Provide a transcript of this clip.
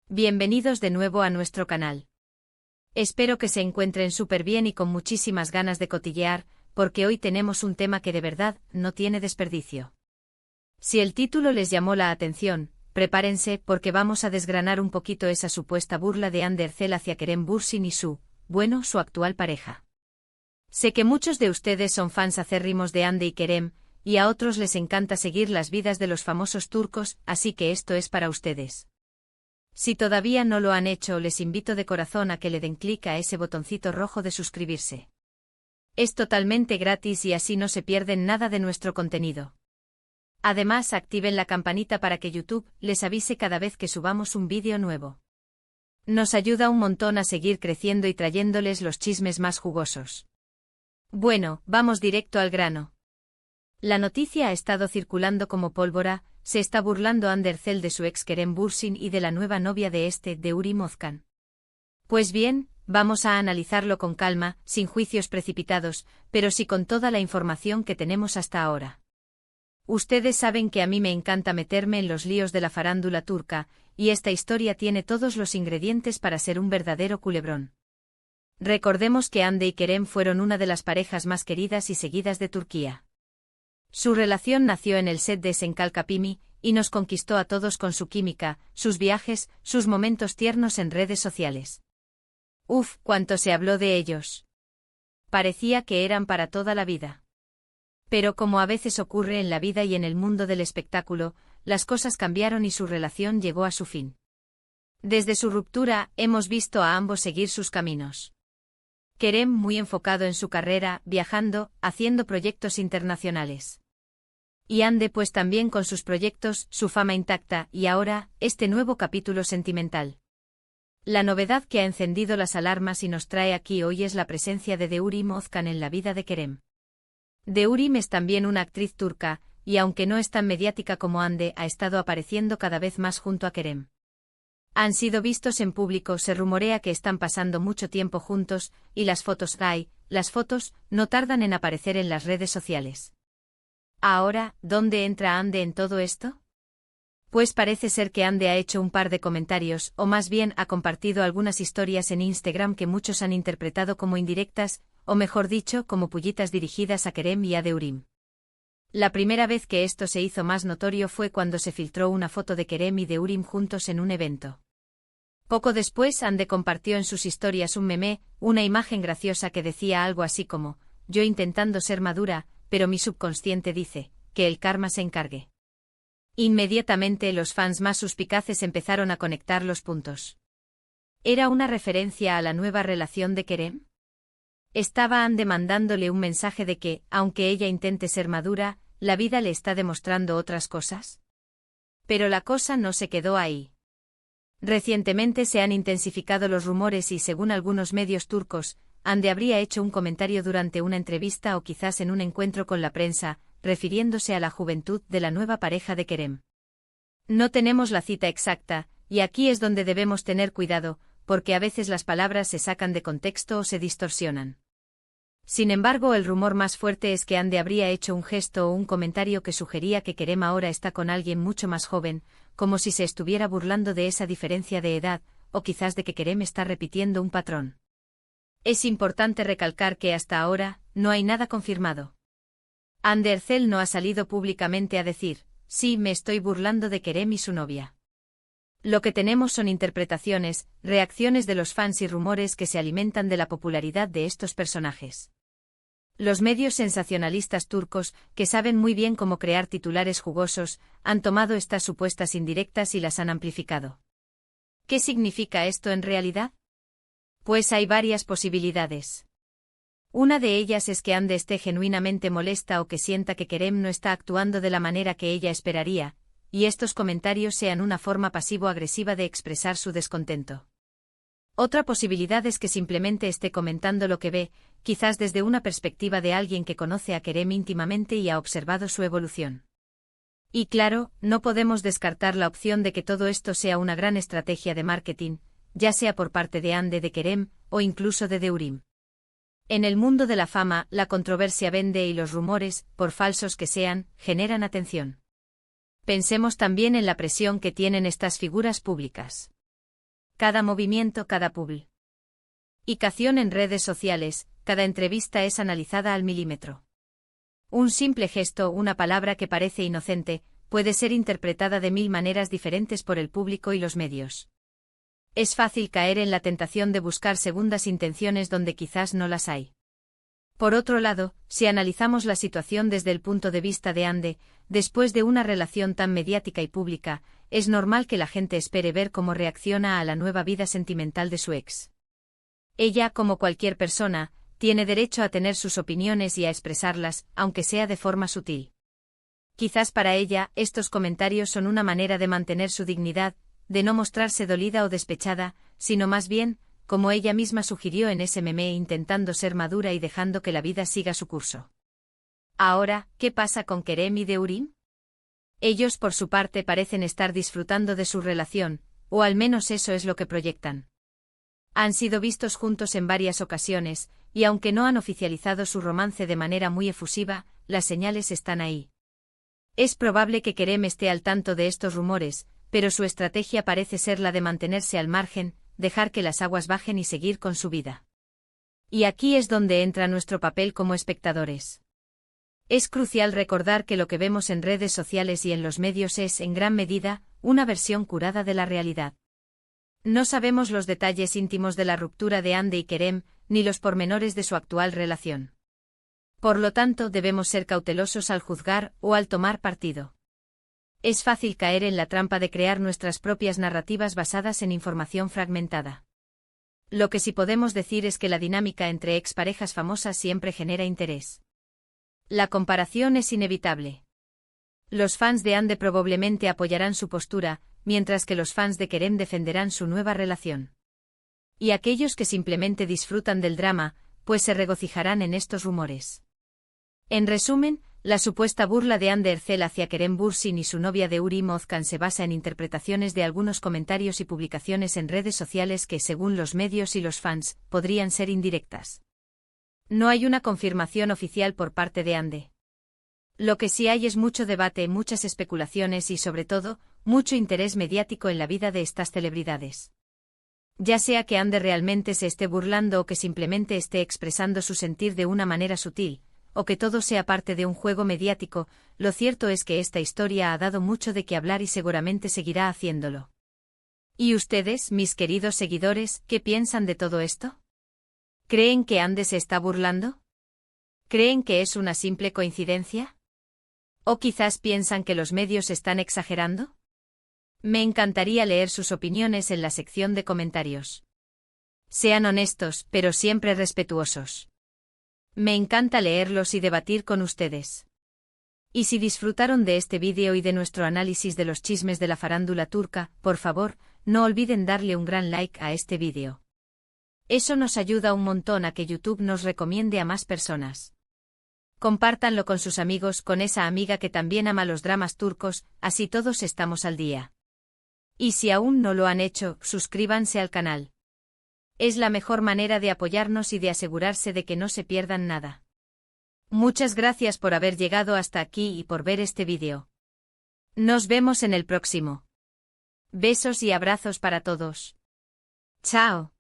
Bienvenidos de nuevo a nuestro canal. Espero que se encuentren súper bien y con muchísimas ganas de cotillear, porque hoy tenemos un tema que de verdad no tiene desperdicio. Si el título les llamó la atención, prepárense porque vamos a desgranar un poquito esa supuesta burla de Ander Cell hacia Kerem Bürsin y su actual pareja. Sé que muchos de ustedes son fans acérrimos de Hande y Kerem, y a otros les encanta seguir las vidas de los famosos turcos, así que esto es para ustedes. Si todavía no lo han hecho, les invito de corazón a que le den clic a ese botoncito rojo de suscribirse. Es totalmente gratis y así no se pierden nada de nuestro contenido. Además, activen la campanita para que YouTube les avise cada vez que subamos un vídeo nuevo. Nos ayuda un montón a seguir creciendo y trayéndoles los chismes más jugosos. Bueno, vamos directo al grano. La noticia ha estado circulando como pólvora. Se está burlando Ander Cell de su ex Kerem Bürsin y de la nueva novia de Deuri Özkan. Pues bien, vamos a analizarlo con calma, sin juicios precipitados, pero sí con toda la información que tenemos hasta ahora. Ustedes saben que a mí me encanta meterme en los líos de la farándula turca, y esta historia tiene todos los ingredientes para ser un verdadero culebrón. Recordemos que Hande y Kerem fueron una de las parejas más queridas y seguidas de Turquía. Su relación nació en el set de Senkalkapimi, y nos conquistó a todos con su química, sus viajes, sus momentos tiernos en redes sociales. Uf, cuánto se habló de ellos. Parecía que eran para toda la vida. Pero como a veces ocurre en la vida y en el mundo del espectáculo, las cosas cambiaron y su relación llegó a su fin. Desde su ruptura, hemos visto a ambos seguir sus caminos. Kerem muy enfocado en su carrera, viajando, haciendo proyectos internacionales. Y Hande pues también con sus proyectos, su fama intacta, y ahora, este nuevo capítulo sentimental. La novedad que ha encendido las alarmas y nos trae aquí hoy es la presencia de Deuri Özkan en la vida de Kerem. Deuri es también una actriz turca, y aunque no es tan mediática como Hande, ha estado apareciendo cada vez más junto a Kerem. Han sido vistos en público, se rumorea que están pasando mucho tiempo juntos, y las fotos no tardan en aparecer en las redes sociales. Ahora, ¿dónde entra Hande en todo esto? Pues parece ser que Hande ha hecho un par de comentarios, o más bien ha compartido algunas historias en Instagram que muchos han interpretado como indirectas, o mejor dicho, como pullitas dirigidas a Kerem y a Deuri. La primera vez que esto se hizo más notorio fue cuando se filtró una foto de Kerem y Deuri juntos en un evento. Poco después Hande compartió en sus historias un meme, una imagen graciosa que decía algo así como, yo intentando ser madura, pero mi subconsciente dice, que el karma se encargue. Inmediatamente los fans más suspicaces empezaron a conectar los puntos. ¿Era una referencia a la nueva relación de Kerem? ¿Estaba Hande mandándole un mensaje de que, aunque ella intente ser madura, la vida le está demostrando otras cosas? Pero la cosa no se quedó ahí. Recientemente se han intensificado los rumores y según algunos medios turcos, Hande habría hecho un comentario durante una entrevista o quizás en un encuentro con la prensa, refiriéndose a la juventud de la nueva pareja de Kerem. No tenemos la cita exacta, y aquí es donde debemos tener cuidado, porque a veces las palabras se sacan de contexto o se distorsionan. Sin embargo, el rumor más fuerte es que Hande habría hecho un gesto o un comentario que sugería que Kerem ahora está con alguien mucho más joven, como si se estuviera burlando de esa diferencia de edad, o quizás de que Kerem está repitiendo un patrón. Es importante recalcar que hasta ahora, no hay nada confirmado. Ander Cell no ha salido públicamente a decir, sí, me estoy burlando de Kerem y su novia. Lo que tenemos son interpretaciones, reacciones de los fans y rumores que se alimentan de la popularidad de estos personajes. Los medios sensacionalistas turcos, que saben muy bien cómo crear titulares jugosos, han tomado estas supuestas indirectas y las han amplificado. ¿Qué significa esto en realidad? Pues hay varias posibilidades. Una de ellas es que Hande esté genuinamente molesta o que sienta que Kerem no está actuando de la manera que ella esperaría, y estos comentarios sean una forma pasivo-agresiva de expresar su descontento. Otra posibilidad es que simplemente esté comentando lo que ve, quizás desde una perspectiva de alguien que conoce a Kerem íntimamente y ha observado su evolución. Y claro, no podemos descartar la opción de que todo esto sea una gran estrategia de marketing, ya sea por parte de Hande, de Kerem, o incluso de Deuri. En el mundo de la fama, la controversia vende y los rumores, por falsos que sean, generan atención. Pensemos también en la presión que tienen estas figuras públicas. Cada movimiento, cada publicación en redes sociales, cada entrevista es analizada al milímetro. Un simple gesto, una palabra que parece inocente, puede ser interpretada de 1000 maneras diferentes por el público y los medios. Es fácil caer en la tentación de buscar segundas intenciones donde quizás no las hay. Por otro lado, si analizamos la situación desde el punto de vista de Ande, después de una relación tan mediática y pública, es normal que la gente espere ver cómo reacciona a la nueva vida sentimental de su ex. Ella, como cualquier persona, tiene derecho a tener sus opiniones y a expresarlas, aunque sea de forma sutil. Quizás para ella, estos comentarios son una manera de mantener su dignidad, de no mostrarse dolida o despechada, sino más bien, como ella misma sugirió en ese meme, intentando ser madura y dejando que la vida siga su curso. Ahora, ¿qué pasa con Kerem y Deurim? Ellos por su parte parecen estar disfrutando de su relación, o al menos eso es lo que proyectan. Han sido vistos juntos en varias ocasiones, y aunque no han oficializado su romance de manera muy efusiva, las señales están ahí. Es probable que Kerem esté al tanto de estos rumores, pero su estrategia parece ser la de mantenerse al margen, dejar que las aguas bajen y seguir con su vida. Y aquí es donde entra nuestro papel como espectadores. Es crucial recordar que lo que vemos en redes sociales y en los medios es, en gran medida, una versión curada de la realidad. No sabemos los detalles íntimos de la ruptura de Ande y Kerem, ni los pormenores de su actual relación. Por lo tanto, debemos ser cautelosos al juzgar o al tomar partido. Es fácil caer en la trampa de crear nuestras propias narrativas basadas en información fragmentada. Lo que sí podemos decir es que la dinámica entre exparejas famosas siempre genera interés. La comparación es inevitable. Los fans de Ande probablemente apoyarán su postura, mientras que los fans de Kerem defenderán su nueva relación. Y aquellos que simplemente disfrutan del drama, pues se regocijarán en estos rumores. En resumen, la supuesta burla de Ande Ercel hacia Kerem Bürsin y su novia Deurim Özkan se basa en interpretaciones de algunos comentarios y publicaciones en redes sociales que, según los medios y los fans, podrían ser indirectas. No hay una confirmación oficial por parte de Ande. Lo que sí hay es mucho debate, muchas especulaciones y, sobre todo, mucho interés mediático en la vida de estas celebridades. Ya sea que Ande realmente se esté burlando o que simplemente esté expresando su sentir de una manera sutil, o que todo sea parte de un juego mediático, lo cierto es que esta historia ha dado mucho de qué hablar y seguramente seguirá haciéndolo. ¿Y ustedes, mis queridos seguidores, qué piensan de todo esto? ¿Creen que Ande se está burlando? ¿Creen que es una simple coincidencia? ¿O quizás piensan que los medios están exagerando? Me encantaría leer sus opiniones en la sección de comentarios. Sean honestos, pero siempre respetuosos. Me encanta leerlos y debatir con ustedes. Y si disfrutaron de este vídeo y de nuestro análisis de los chismes de la farándula turca, por favor, no olviden darle un gran like a este vídeo. Eso nos ayuda un montón a que YouTube nos recomiende a más personas. Compártanlo con sus amigos, con esa amiga que también ama los dramas turcos, así todos estamos al día. Y si aún no lo han hecho, suscríbanse al canal. Es la mejor manera de apoyarnos y de asegurarse de que no se pierdan nada. Muchas gracias por haber llegado hasta aquí y por ver este vídeo. Nos vemos en el próximo. Besos y abrazos para todos. Chao.